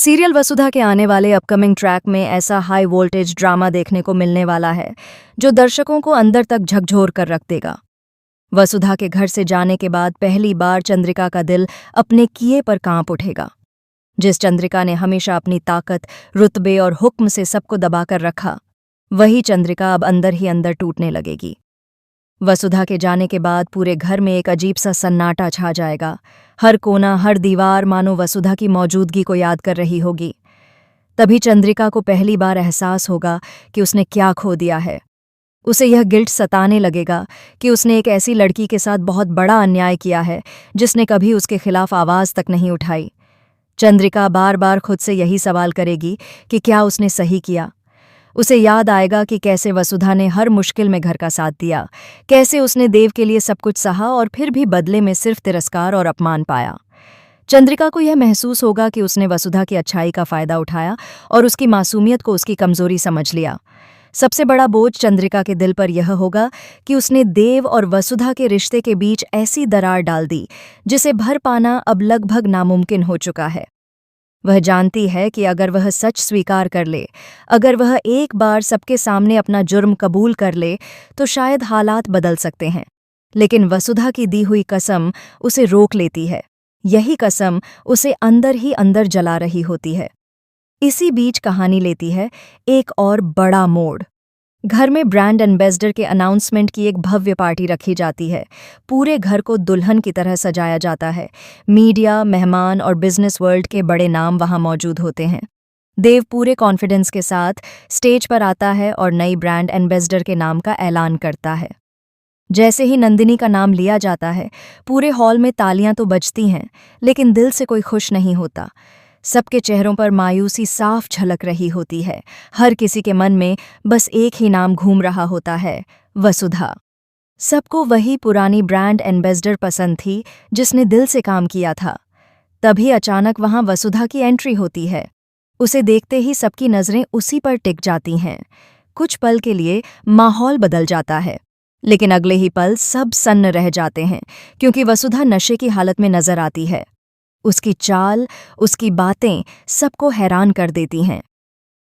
Serial वसुधा के आने वाले अपकमिंग ट्रैक में ऐसा हाई वोल्टेज ड्रामा देखने को मिलने वाला है जो दर्शकों को अंदर तक झकझोर कर रख देगा। वसुधा के घर से जाने के बाद पहली बार चंद्रिका का दिल अपने किए पर कांप उठेगा। जिस चंद्रिका ने हमेशा अपनी ताकत, रुतबे और हुक्म से सबको दबाकर रखा, वही चंद्रिका अब अंदर ही अंदर टूटने लगेगी। वसुधा के जाने के बाद पूरे घर में एक अजीब सा सन्नाटा छा जाएगा। हर कोना, हर दीवार मानो वसुधा की मौजूदगी को याद कर रही होगी। तभी चंद्रिका को पहली बार एहसास होगा कि उसने क्या खो दिया है। उसे यह गिल्ट सताने लगेगा कि उसने एक ऐसी लड़की के साथ बहुत बड़ा अन्याय किया है जिसने कभी उसके खिलाफ आवाज़ तक नहीं उठाई। चंद्रिका बार बार खुद से यही सवाल करेगी कि क्या उसने सही किया। उसे याद आएगा कि कैसे वसुधा ने हर मुश्किल में घर का साथ दिया, कैसे उसने देव के लिए सब कुछ सहा और फिर भी बदले में सिर्फ तिरस्कार और अपमान पाया। चंद्रिका को यह महसूस होगा कि उसने वसुधा की अच्छाई का फायदा उठाया और उसकी मासूमियत को उसकी कमजोरी समझ लिया। सबसे बड़ा बोझ चंद्रिका के दिल पर यह होगा कि उसने देव और वसुधा के रिश्ते के बीच ऐसी दरार डाल दी जिसे भर पाना अब लगभग नामुमकिन हो चुका है। वह जानती है कि अगर वह सच स्वीकार कर ले, अगर वह एक बार सबके सामने अपना जुर्म कबूल कर ले, तो शायद हालात बदल सकते हैं। लेकिन वसुधा की दी हुई कसम उसे रोक लेती है। यही कसम उसे अंदर ही अंदर जला रही होती है। इसी बीच कहानी लेती है एक और बड़ा मोड़। घर में ब्रांड एम्बेसडर के अनाउंसमेंट की एक भव्य पार्टी रखी जाती है। पूरे घर को दुल्हन की तरह सजाया जाता है। मीडिया, मेहमान और बिजनेस वर्ल्ड के बड़े नाम वहां मौजूद होते हैं। देव पूरे कॉन्फिडेंस के साथ स्टेज पर आता है और नई ब्रांड एम्बेसडर के नाम का ऐलान करता है। जैसे ही नंदिनी का नाम लिया जाता है, पूरे हॉल में तालियां तो बजती हैं, लेकिन दिल से कोई खुश नहीं होता। सबके चेहरों पर मायूसी साफ झलक रही होती है। हर किसी के मन में बस एक ही नाम घूम रहा होता है, वसुधा। सबको वही पुरानी ब्रांड एम्बेसडर पसंद थी जिसने दिल से काम किया था। तभी अचानक वहां वसुधा की एंट्री होती है। उसे देखते ही सबकी नजरें उसी पर टिक जाती हैं। कुछ पल के लिए माहौल बदल जाता है, लेकिन अगले ही पल सब सन्न रह जाते हैं क्योंकि वसुधा नशे की हालत में नजर आती है। उसकी चाल, उसकी बातें सबको हैरान कर देती हैं।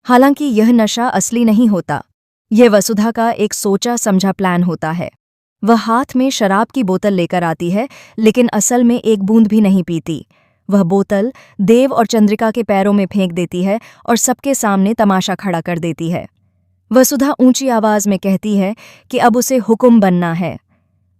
हालांकि यह नशा असली नहीं होता, यह वसुधा का एक सोचा समझा प्लान होता है। वह हाथ में शराब की बोतल लेकर आती है, लेकिन असल में एक बूंद भी नहीं पीती। वह बोतल देव और चंद्रिका के पैरों में फेंक देती है और सबके सामने तमाशा खड़ा कर देती है। वसुधा ऊंची आवाज में कहती है कि अब उसे हुक्म बनना है।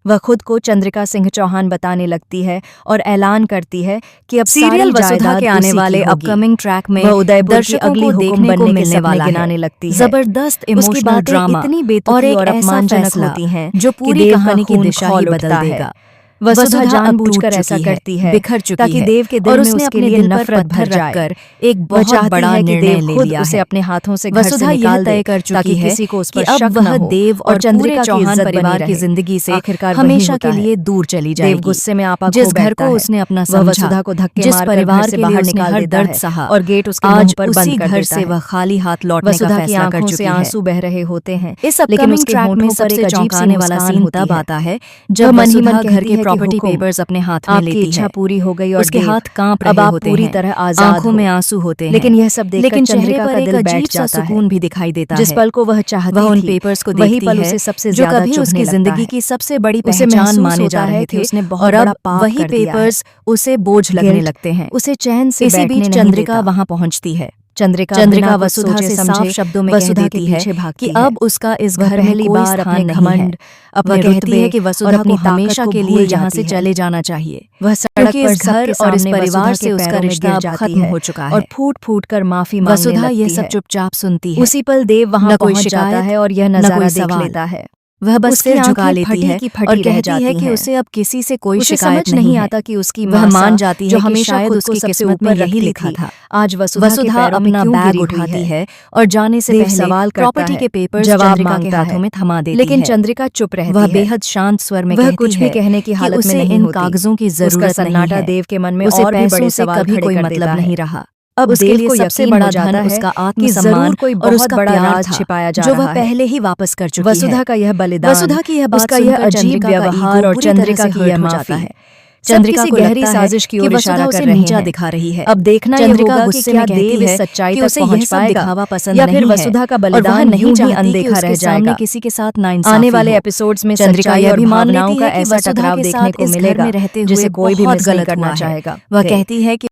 वह खुद को चंद्रिका सिंह चौहान बताने लगती है और ऐलान करती है कि अब सीरियल वसुधा के आने वाले अपकमिंग ट्रैक में उदयपुर की अगली हुक्म बनने के सपने गिनाने लगती है। जबरदस्त इमोशनल ड्रामा इतनी बेतुकी और अपमानजनक होती हैं जो पूरी कहानी की दिशा ही बदल देगा। वसुधा जानबूझकर ऐसा करती है बिखर चुकी ताकि है देव के दिल और में उसने उसके अपने लिए दिल पर नफरत भर पत्थर जाए। रखकर एक बहुत बड़ा निर्णय ले लिया उसे है। अपने हाथों से घर से वसुधा यह निकाल तय दे कर चुकी ताकि है किसी को उस कि पर अब शक वह न हो देव और चंद्रिका पूरे चौहान चौहान परिवार बनी की रहे। जिंदगी से आखिरकार हमेशा के लिए दूर चली जाएगी। देव गुस्से में आपा जिस खो घर को बैठता है। उसने अपना वह समझा, वसुधा को धक्के जिस मारकर परिवार घर से के लिए बाहर उसने निकाल हर देता दर्द है सहा, और गेट उसके आज मुंह पर उसी बंद कर घर देता से है। वह खाली हाथ लौटने का वसुधा की फैसला कर आंखों चुकी से है। आंसू बह रहे होते हैं, इस लेकिन अपकमिंग उसके ट्रैक में होठों पर एक सबसे अजीब सी चौंकाने वाला मुस्कान सीन होती तब है। आता है वह जब मन ही मन वसुधा घर कहती के है कि प्रॉपर्टी हुकुम, पेपर्स अपने हाथ में आपकी लेती इच्छा है। पूरी हो गई और उसके देव, हाथ कांप अब रहे आप होते पूरी हैं, तरह आजाद आंखों हो। में आंसू होते हैं, लेकिन यह सब देखकर लेकिन चेहरे चंद्रिका पर का एक दिल अजीब बैठ सा जाता है। सुकून भी दिखाई देता जिस है। पल को वह चाहती वह उन थी, पेपर्स को वही देखती पल है उसे सबसे जो ज्यादा कभी चुभने उसकी लगता जिंदगी है। की सबसे बड़ी उसे पहचान महसूस माने होता जा है रहे कि थे उसने बहुत और बड़ा अब पाप वही कर दिया है। पेपर्स उसे बोझ लगने गिल्ट लगते हैं। उसे चैन से इसी बैठने बीच नहीं चंद्रिका देता। वहां पहुंचती है। चंद्रिका चंद्रिका बिना वसुधा सोचे से समझे साफ शब्दों में कह वसुधा के देती है पीछे कि भागती है। अब उसका इस वह घर में पहली कोई बार स्थान अपने नहीं है। घमंड, अपने वह कहती है रुतबे कि और वसुधा अपनी को ताकत हमेशा को के भूल लिए यहाँ जाती से है। चले जाना चाहिए, वह सड़क क्योंकि पर इस घर सबके और इस सामने परिवार वसुधा से के उसका पैरों में रिश्ता गिर अब जाती खत्म है हो चुका और है। फूट फूट कर माफी मांगने वसुधा ये लगती सब है। चुपचाप सुनती है। उसी पल देव वहां न कोई पहुंच जाता शिकायत, है और यह न नजारा कोई देख सवाल। लेता है। वह बस उसकी सिर झुका आंखें लेती फटी है की और फटी रह कहती है जाती कि हैं। उसे अब किसी से कोई उसे शिकायत समझ नहीं है। आता कि उसकी वह मासा, मान जाती जो है कि हमेशा शायद खुद को उसकी सबसे किस्मत ऊपर में यही रखती लिखा थी, था। आज वसुधा के पैरों में अपना क्यों बैग गिरी हुई उठाती है। है और जाने से देव पहले सवाल करता प्रॉपर्टी है, के पेपर्स जवाब चंद्रिका के मांगता हाथों है, में थमा देती लेकिन है। चंद्रिका चुप रहती वह है। बेहद शांत स्वर में वह कहती कुछ भी है कहने की कि हालत में उसे नहीं इन होती। कागजों की उसका जरूरत नहीं सन्नाटा है। देव के मन में उसे और भी पैसों बड़े से सवाल कभी खड़े कोई कर मतलब देता नहीं है। रहा। अब उसके देव लिए को सबसे यकीन बड़ा हो जाता धन है उसका कि आत्मसम्मान जरूर कोई और बहुत उसका बड़ा प्यार राज था, छिपाया जा जो रहा वह है। पहले ही वापस कर चुकी वसुधा है। का यह बलिदान, वसुधा की यह बात उसका यह सुनकर अजीब चंद्रिका का व्यवहार ईगो और बुरी तरह चंद्रिका से की हर्ट यह हो जाता माफी है। चंद्रिका किसी को गहरी लगता है साजिश की कि ओर वसुधा इशारा उसे कर रही नीचा हैं। दिखा रही है। अब देखना ये चंद्रिका होगा गुस्से कि में क्या कहती देव है सच्चाई कि तक उसे पहुंच यह सब पाएगा दिखावा पसंद या फिर नहीं है वसुधा का और वह बलिदान नहीं यूं ही चाहती कि अनदेखा उसके रह सामने जाएगा। किसी के साथ नाइंसाफी आने वाले हो। एपिसोड्स में चंद्रिका सच्चाई यह और भी मान भावनाओं लेती का है कि ऐसा वसुधा टकराव के देखने साथ को इस घर मिलेगा में रहते जिसे हुए कोई भी बहुत मिस नहीं गलत करना हुआ है। चाहेगा। वह गए। कहती है कि